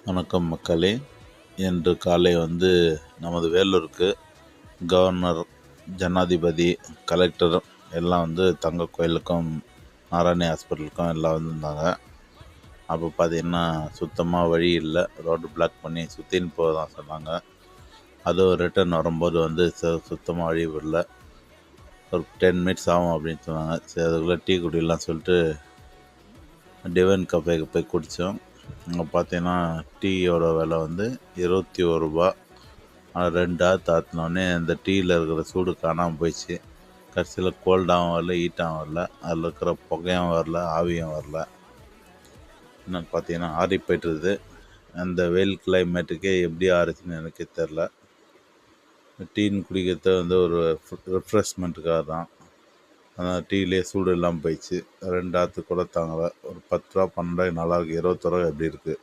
வணக்கம் மக்களே. இன்று காலை நமது வேலூருக்கு கவர்னர், ஜனாதிபதி, கலெக்டர் எல்லாம் தங்க கோயிலுக்கும் நாராயணி ஹாஸ்பிட்டலுக்கும் எல்லாம் வந்திருந்தாங்க. அப்போ பார்த்திங்கன்னா சுத்தமாக வழி இல்லை, ரோடு பிளாக் பண்ணி சுற்றின்னு போதான் சொன்னாங்க. அதுவும் ரிட்டர்ன் வரும்போது சுத்தமாக வழி விடல. ஒரு 10 மினிட்ஸ் ஆகும் அப்படின்னு சொன்னாங்க. சரி, அதுக்குள்ளே டீ குடிக்கலாம் சொல்லிட்டு டிவைன் கஃபேக்கு போய் குடித்தோம். அங்கே பார்த்தீங்கன்னா டீயோட விலை 21 ரூபா. ஆனால் 2 ஆற்றினோடனே அந்த டீயில் இருக்கிற சூடு காணாமல் போயிடுச்சு. கடைசியில் கோல்டாகவும் வரல, ஹீட்டாகவும் வரல, அதில் இருக்கிற புகையும் வரல, ஆவியும் வரல. என்னென்னு பார்த்தீங்கன்னா ஆறி போய்ட்டுருது. அந்த வெயில் கிளைமேட்டுக்கே எப்படி ஆறுச்சுன்னு எனக்கே தெரில. டீன்னு குடிக்கிறது ஒரு ரிஃப்ரெஷ்மெண்ட்டுக்காக தான். ஆனால் டீலே சூடு இல்லாமல் போயிடுச்சு. 2 ஆற்று கூட தாங்கலை. ஒரு 10 ரூபா 12 ரூபாய்க்கு நல்லாயிருக்கு, 21 ரூபா எப்படி இருக்குது.